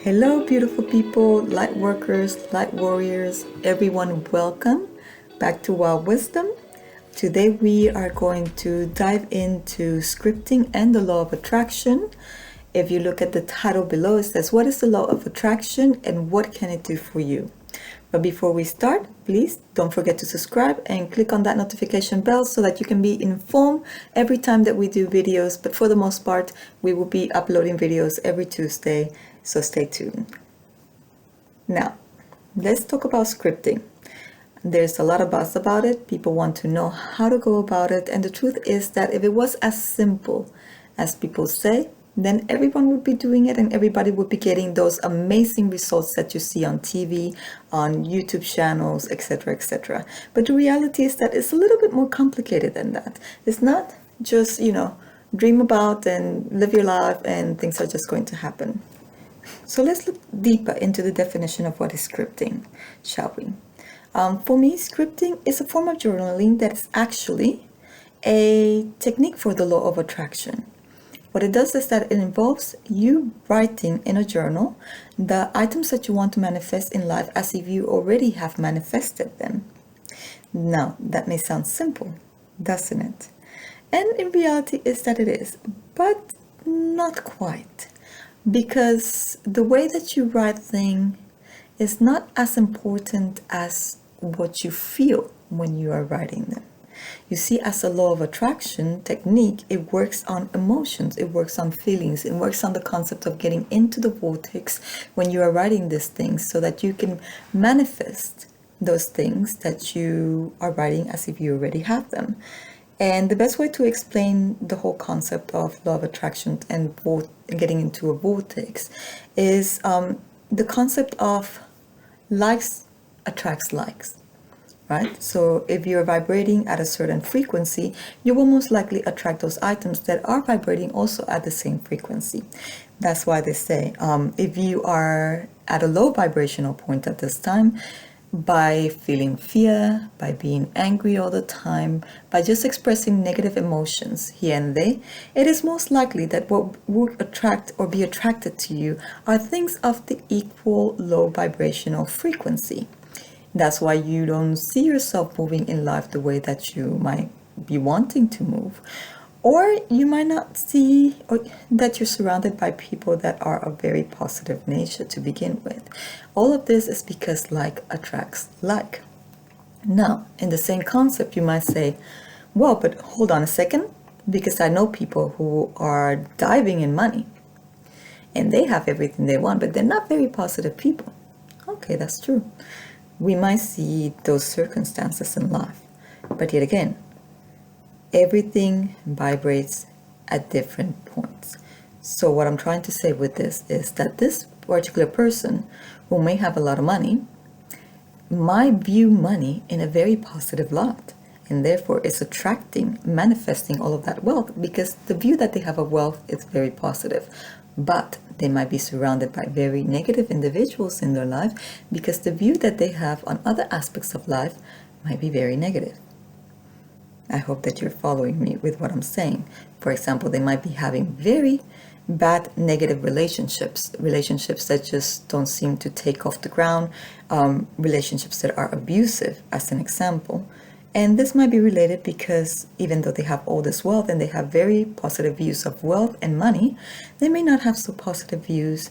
Hello, beautiful people, light workers, light warriors, everyone, welcome back to Wild Wisdom. Today, we are going to dive into scripting and the law of attraction. If you look at the title below, it says, "What is the law of attraction and what can it do for you?" But before we start, please don't forget to subscribe and click on that notification bell so that you can be informed every time that we do videos. But for the most part, we will be uploading videos every Tuesday, so stay tuned. Now, let's talk about scripting. There's a lot of buzz about it. People want to know how to go about it. And the truth is that if it was as simple as people say, then everyone would be doing it and everybody would be getting those amazing results that you see on TV, on YouTube channels, etc., etc. But the reality is that it's a little bit more complicated than that. It's not just, dream about and live your life and things are just going to happen. So let's look deeper into the definition of what is scripting, shall we? For me, scripting is a form of journaling that is actually a technique for the law of attraction. What it does is that it involves you writing in a journal the items that you want to manifest in life as if you already have manifested them. Now, that may sound simple, doesn't it? And in reality is that it is, but not quite. Because the way that you write things is not as important as what you feel when you are writing them. You see, as a law of attraction technique, it works on emotions, it works on feelings, it works on the concept of getting into the vortex when you are writing these things so that you can manifest those things that you are writing as if you already have them. And the best way to explain the whole concept of law of attraction and getting into a vortex is the concept of likes attracts likes. Right? So if you're vibrating at a certain frequency, you will most likely attract those items that are vibrating also at the same frequency. That's why they say if you are at a low vibrational point at this time, by feeling fear, by being angry all the time, by just expressing negative emotions here and there, it is most likely that what would attract or be attracted to you are things of the equal low vibrational frequency. That's why you don't see yourself moving in life the way that you might be wanting to move. Or you might not see that you're surrounded by people that are of very positive nature to begin with. All of this is because like attracts like. Now, in the same concept, you might say, well, but hold on a second, because I know people who are diving in money and they have everything they want, but they're not very positive people. Okay, that's true. We might see those circumstances in life, but yet again, everything vibrates at different points. So what I'm trying to say with this is that this particular person who may have a lot of money might view money in a very positive light, and therefore is attracting, manifesting all of that wealth because the view that they have of wealth is very positive. But they might be surrounded by very negative individuals in their life because the view that they have on other aspects of life might be very negative. I hope that you're following me with what I'm saying. For example, they might be having very bad negative relationships that just don't seem to take off the ground, relationships that are abusive, as an example. And this might be related because even though they have all this wealth and they have very positive views of wealth and money, they may not have so positive views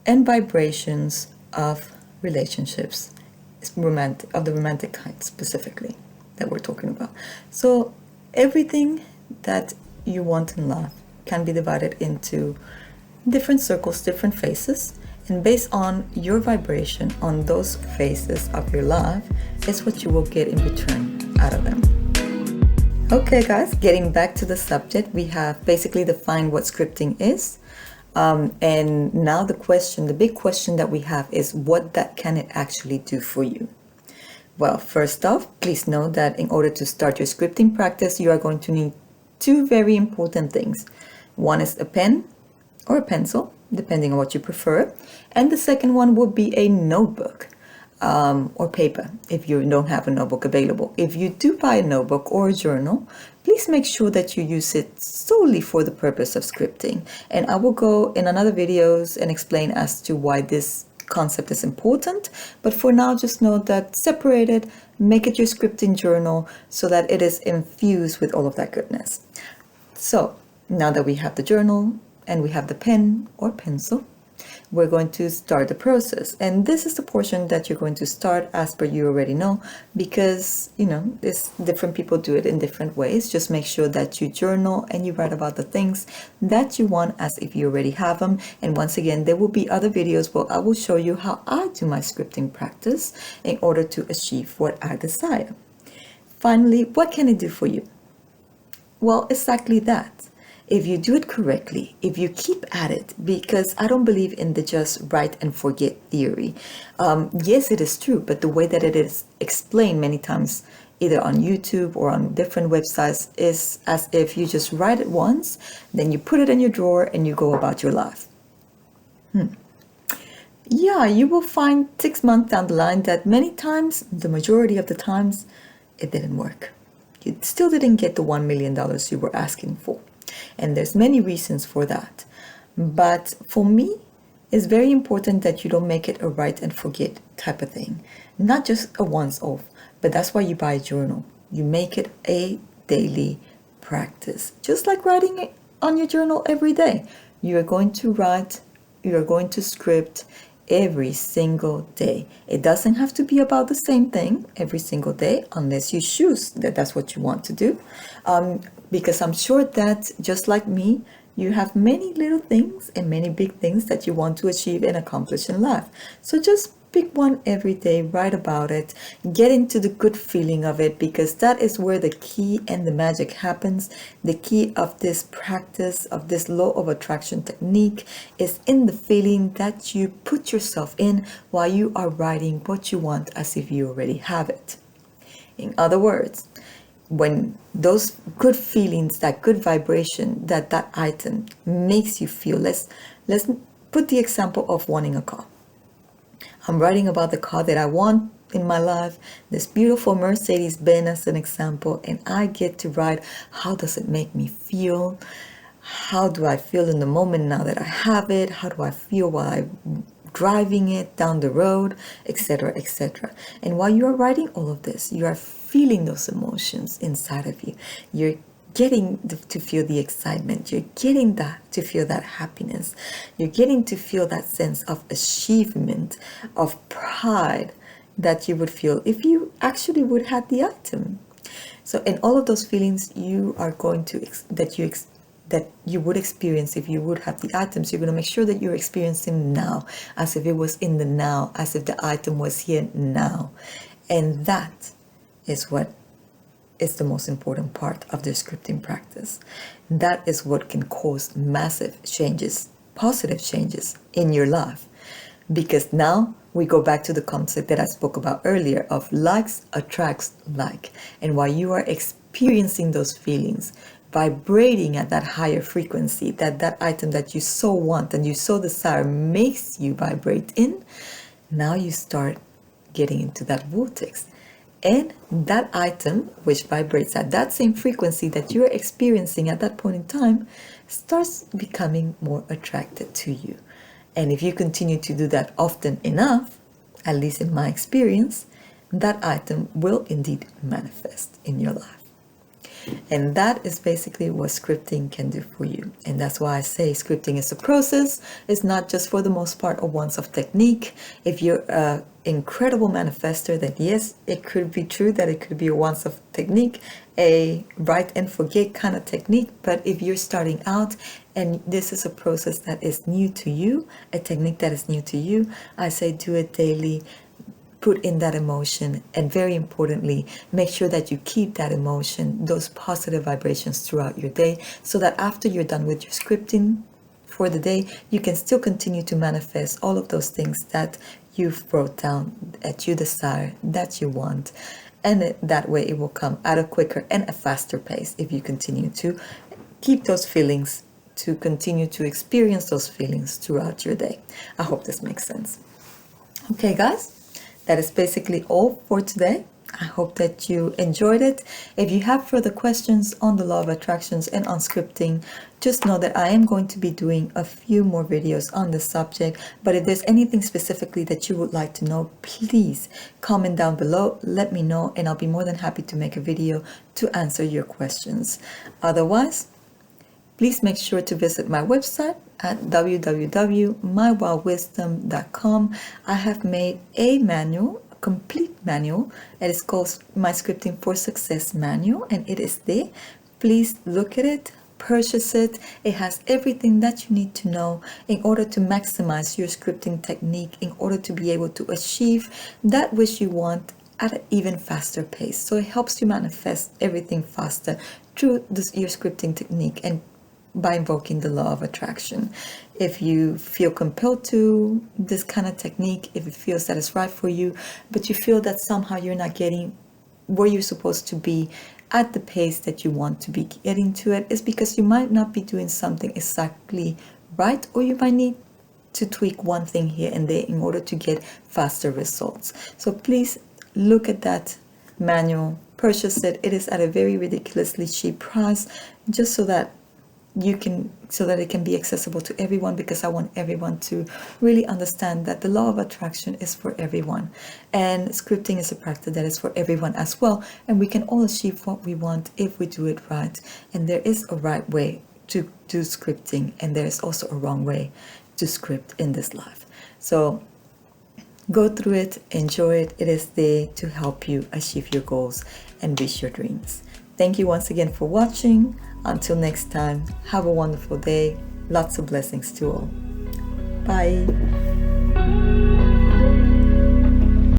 and vibrations of relationships, of the romantic kind specifically that we're talking about. So everything that you want in life can be divided into different circles, different phases, and based on your vibration on those phases of your life is what you will get in return out of them. Okay guys, getting back to the subject, we have basically defined what scripting is. And now the big question that we have is what that can it actually do for you? Well, first off, please know that in order to start your scripting practice, you are going to need two very important things. One is a pen or a pencil, depending on what you prefer. And the second one would be a notebook. or paper if you don't have a notebook available. If you do buy a notebook or a journal, please make sure that you use it solely for the purpose of scripting. And I will go in another videos and explain as to why this concept is important. But for now, just know that separate it, make it your scripting journal so that it is infused with all of that goodness. So now that we have the journal and we have the pen or pencil, we're going to start the process. And this is the portion that you're going to start as per you already know, because this different people do it in different ways. Just make sure that you journal and you write about the things that you want as if you already have them. And once again, there will be other videos where I will show you how I do my scripting practice in order to achieve what I desire. Finally, what can it do for you? Well, exactly that. If you do it correctly, if you keep at it, because I don't believe in the just write and forget theory. Yes, it is true, but the way that it is explained many times, either on YouTube or on different websites, is as if you just write it once, then you put it in your drawer and you go about your life. Yeah, you will find 6 months down the line that many times, the majority of the times, it didn't work. You still didn't get the $1 million you were asking for. And there's many reasons for that. But for me, it's very important that you don't make it a write and forget type of thing. Not just a once off, but that's why you buy a journal. You make it a daily practice. Just like writing it on your journal every day. You are going to write, you are going to script every single day. It doesn't have to be about the same thing every single day unless you choose that that's what you want to do. Because I'm sure that just like me, you have many little things and many big things that you want to achieve and accomplish in life. So just pick one every day, write about it, get into the good feeling of it, because that is where the key and the magic happens. The key of this practice, of this law of attraction technique, is in the feeling that you put yourself in while you are writing what you want as if you already have it. In other words, when those good feelings, that good vibration, that item makes you feel, let's put the example of wanting a car. I'm writing about the car that I want in my life, this beautiful Mercedes-Benz as an example, and I get to write, how does it make me feel? How do I feel in the moment now that I have it? How do I feel while I'm driving it down the road, etc., etc. And while you are writing all of this, you are feeling those emotions inside of you. You're getting to feel the excitement. You're getting to feel that happiness. You're getting to feel that sense of achievement, of pride that you would feel if you actually would have the item. So in all of those feelings you are going to that you would experience if you would have the items, you're going to make sure that you're experiencing now, as if it was in the now, as if the item was here now. And that is what is the most important part of the scripting practice. That is what can cause massive changes, positive changes in your life. Because now we go back to the concept that I spoke about earlier of likes attracts like. And while you are experiencing those feelings, vibrating at that higher frequency, that item that you so want and you so desire makes you vibrate in, now you start getting into that vortex. And that item, which vibrates at that same frequency that you're experiencing at that point in time, starts becoming more attracted to you. And if you continue to do that often enough, at least in my experience, that item will indeed manifest in your life. And that is basically what scripting can do for you. And that's why I say scripting is a process. It's not just for the most part a once-off technique. If you're an incredible manifester, then yes, it could be true that it could be a once-off technique, a write and forget kind of technique. But if you're starting out and this is a process that is new to you, a technique that is new to you, I say do it daily. Put in that emotion, and very importantly, make sure that you keep that emotion, those positive vibrations throughout your day, so that after you're done with your scripting for the day, you can still continue to manifest all of those things that you've wrote down, that you desire, that you want. And that way it will come at a quicker and a faster pace if you continue to keep those feelings, to continue to experience those feelings throughout your day. I hope this makes sense. Okay, guys. that is basically all for today. I hope that you enjoyed it. If you have further questions on the law of attractions and on scripting, just know that I am going to be doing a few more videos on this subject. But if there's anything specifically that you would like to know, please comment down below, let me know, and I'll be more than happy to make a video to answer your questions. Otherwise, please make sure to visit my website at www.mywildwisdom.com. I have made a manual, a complete manual, that is called My Scripting for Success Manual, and it is there. Please look at it, purchase it. It has everything that you need to know in order to maximize your scripting technique, in order to be able to achieve that which you want at an even faster pace. So it helps you manifest everything faster through your scripting technique and by invoking the law of attraction. If you feel compelled to this kind of technique, if it feels that it's right for you, but you feel that somehow you're not getting where you're supposed to be at the pace that you want to be getting to it, is because you might not be doing something exactly right, or you might need to tweak one thing here and there in order to get faster results. So please look at that manual, purchase it. It is at a very ridiculously cheap price, just so that it can be accessible to everyone, because I want everyone to really understand that the law of attraction is for everyone, and scripting is a practice that is for everyone as well, and we can all achieve what we want if we do it right. And there is a right way to do scripting, and there is also a wrong way to script in this life. So go through it, enjoy it. It is there to help you achieve your goals and reach your dreams. Thank you once again for watching. Until next time, have a wonderful day. Lots of blessings to all. Bye.